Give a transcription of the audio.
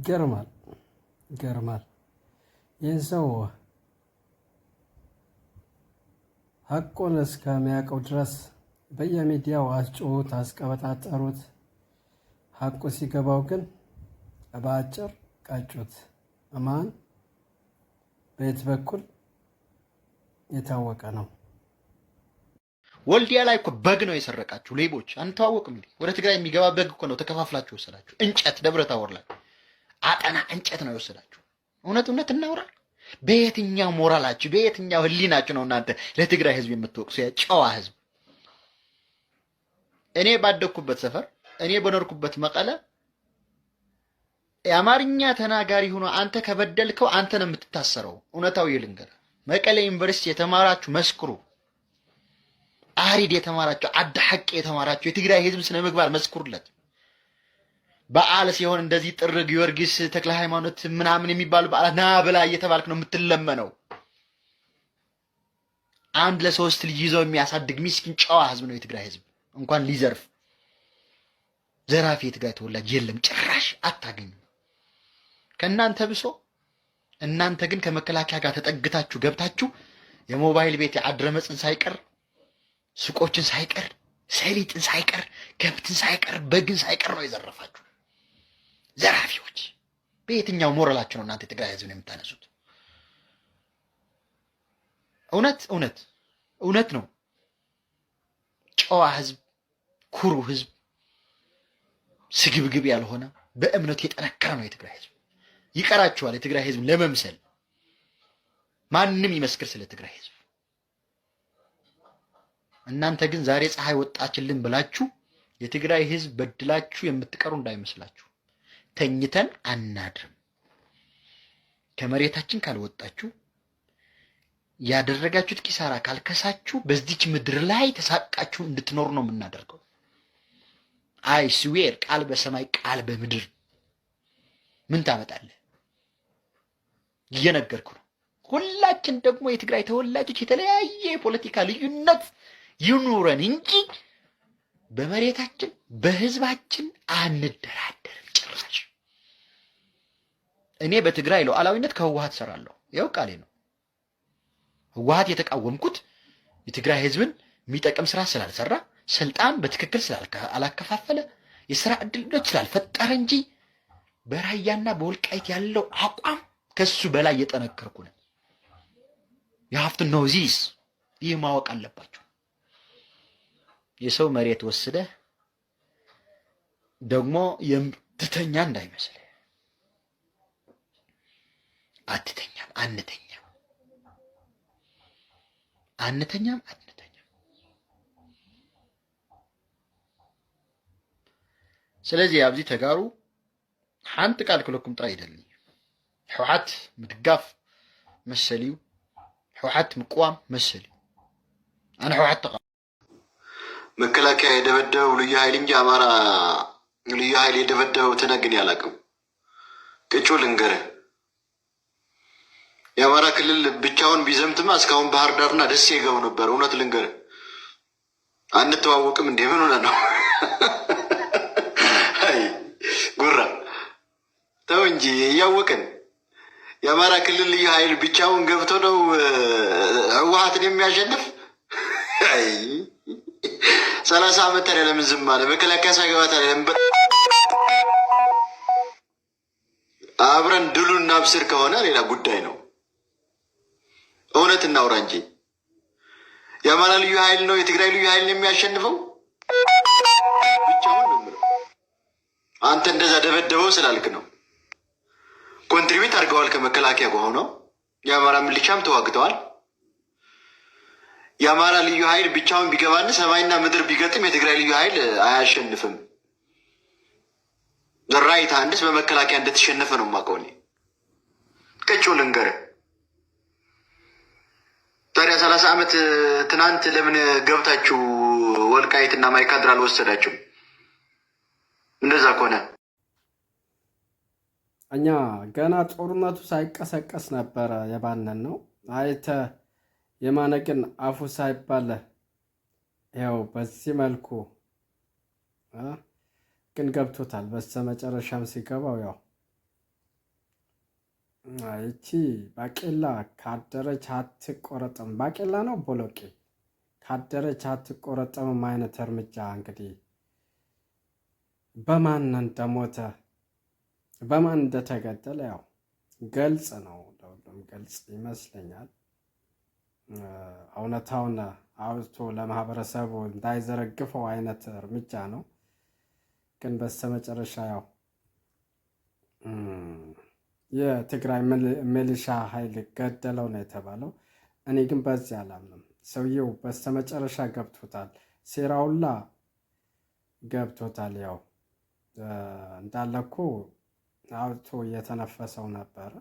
ይገርማል ይገርማል። ይህን ሰው ሐቁን እስከሚያውቀው ድረስ በየሚዲያው አስጮሁት፣ አስቀበጣጠሩት። ሐቁ ሲገባው ግን በአጭር ቀጩት። አማን በየት በኩል የታወቀ ነው። ወልዲያ ላይ እኮ በግ ነው የሰረቃችሁ ሌቦች። አንተዋወቅም እንዴ? ወደ ትግራይ የሚገባ በግ እኮ ነው ተከፋፍላችሁ ወሰዳችሁ። እንጨት ደብረ ታቦር ላይ አጠና እንጨት ነው የወሰዳችሁ። እውነት እናውራ። በየትኛው ሞራላችሁ በየትኛው ህሊናችሁ ነው እናንተ ለትግራይ ህዝብ የምትወቅሱ? የጨዋ ህዝብ። እኔ ባደኩበት ሰፈር፣ እኔ በኖርኩበት መቀለ የአማርኛ ተናጋሪ ሆኖ አንተ ከበደልከው አንተ ነው የምትታሰረው። እውነታው ይልንገር። መቀሌ ዩኒቨርሲቲ የተማራችሁ መስክሩ። አሪድ የተማራችሁ፣ አዳ ሐቅ የተማራችሁ የትግራይ ህዝብ ስነ ምግባር መስክሩለት። በዓል ሲሆን እንደዚህ ጥር ጊዮርጊስ፣ ተክለ ሃይማኖት ምናምን የሚባሉ በዓላት ና ብላ እየተባልክ ነው የምትለመነው። አንድ ለሶስት ልጅ ይዘው የሚያሳድግ ሚስኪን ጨዋ ህዝብ ነው የትግራይ ህዝብ። እንኳን ሊዘርፍ ዘራፊ የትግራይ ተወላጅ የለም ጭራሽ አታገኙ። ከእናንተ ብሶ እናንተ ግን ከመከላከያ ጋር ተጠግታችሁ ገብታችሁ የሞባይል ቤት የአድረመጽን ሳይቀር ሱቆችን ሳይቀር ሰሊጥን ሳይቀር ከብትን ሳይቀር በግን ሳይቀር ነው የዘረፋችሁ ዘራፊዎች። በየትኛው ሞራላችሁ ነው እናንተ የትግራይ ህዝብን የምታነሱት? እውነት ነው። ጨዋ ህዝብ፣ ኩሩ ህዝብ፣ ስግብግብ ያልሆነ በእምነቱ የጠነከረ ነው የትግራይ ህዝብ። ይቀራችኋል የትግራይ ህዝብ ለመምሰል። ማንም ይመስክር ስለ ትግራይ ህዝብ። እናንተ ግን ዛሬ ፀሐይ ወጣችልን ብላችሁ የትግራይ ህዝብ በድላችሁ የምትቀሩ እንዳይመስላችሁ። ተኝተን አናድርም። ከመሬታችን ካልወጣችሁ ያደረጋችሁት ኪሳራ ካልከሳችሁ በዚች ምድር ላይ ተሳቃችሁ እንድትኖሩ ነው የምናደርገው። አይ ስዌር ቃል በሰማይ ቃል በምድር ምን ታመጣለህ? እየነገርኩ ነው። ሁላችን ደግሞ የትግራይ ተወላጆች የተለያየ የፖለቲካ ልዩነት ይኑረን እንጂ በመሬታችን በህዝባችን አንደራደርም ጭራሽ። እኔ በትግራይ ሉዓላዊነት ከህወሓት ሰራለሁ። ያው ቃሌ ነው። ህወሓት የተቃወምኩት የትግራይ ህዝብን የሚጠቅም ስራ ስላልሰራ፣ ስልጣን በትክክል ስላላከፋፈለ፣ የስራ ዕድሎች ስላልፈጠረ እንጂ በራያና በወልቃይት ያለው አቋም ከሱ በላይ የጠነከርኩ ነኝ። የሀፍት ነው ዚስ ይህ ማወቅ አለባችሁ። የሰው መሬት ወስደህ ደግሞ የምትተኛ እንዳይመስል። አንተኛም። ስለዚህ ኣብዚ ተጋሩ ሓንቲ ቃል ክለኩም ጥራይ ይደሊ። ሕወሓት ምድጋፍ መሰልዩ፣ ሕወሓት ምቁዋም መሰልዩ። ኣነ ሕወሓት መከላከያ የደበደበው ልዩ ኃይል እንጂ አማራ ልዩ ኃይል የደበደበው ትነግን ያላቅም። ቅጩ ልንገርህ፣ የአማራ ክልል ብቻውን ቢዘምትማ እስካሁን ባህር ዳርና ደሴ ይገቡ ነበር። እውነት ልንገርህ፣ አንተዋወቅም እንዴ? ምን ሆነ ነው? አይ ጉራ ተው እንጂ እያወቅን። የአማራ ክልል ልዩ ኃይል ብቻውን ገብቶ ነው ህወሓትን የሚያሸንፍ? አይ 30 ዓመት ታዲያ ለምን ዝም አለ? መከላከያ ሳይገባ ታዲያ ለምን? አብረን ድሉን እናብስር ከሆነ ሌላ ጉዳይ ነው። እውነት እናውራ እንጂ የአማራ ልዩ ኃይል ነው የትግራይ ልዩ ኃይል ነው የሚያሸንፈው? ብቻውን ነው የምለው። አንተ እንደዛ ደበደበው ስላልክ ነው። ኮንትሪቢዩት አድርገዋል ከመከላከያ በሆነው የአማራ ሚሊሻም ተዋግተዋል። የአማራ ልዩ ኃይል ብቻውን ቢገባን ሰማይና ምድር ቢገጥም የትግራይ ልዩ ኃይል አያሸንፍም። ዘራይት አንድስ በመከላከያ እንደተሸነፈ ነው የማውቀው እኔ። ቅጩ ልንገርህ ታዲያ 30 ዓመት ትናንት ለምን ገብታችሁ ወልቃይትና ማይካድራ አልወሰዳችሁም? እንደዛ ከሆነ እኛ ገና ጦርነቱ ሳይቀሰቀስ ነበረ የባነን ነው። አይተ የማነቅን አፉ ሳይባለ ያው በዚህ መልኩ ግን ገብቶታል። በስተመጨረሻም ሲገባው ያው ይቺ ባቄላ ካደረች አትቆረጥም። ባቄላ ነው ቦሎቄ ካደረች አትቆረጥም አይነት እርምጃ እንግዲህ በማን እንደሞተ በማን እንደተገደለ ያው ገልጽ ነው፣ ለሁሉም ገልጽ ይመስለኛል። እውነታውን አውጥቶ ለማህበረሰቡ እንዳይዘረግፈው አይነት እርምጃ ነው። ግን በስተመጨረሻ ያው የትግራይ ሚሊሻ ኃይል ገደለው ነው የተባለው። እኔ ግን በዚህ አላምንም። ሰውየው በስተመጨረሻ ገብቶታል፣ ሴራውላ ገብቶታል። ያው እንዳለ እኮ አውጥቶ እየተነፈሰው ነበረ።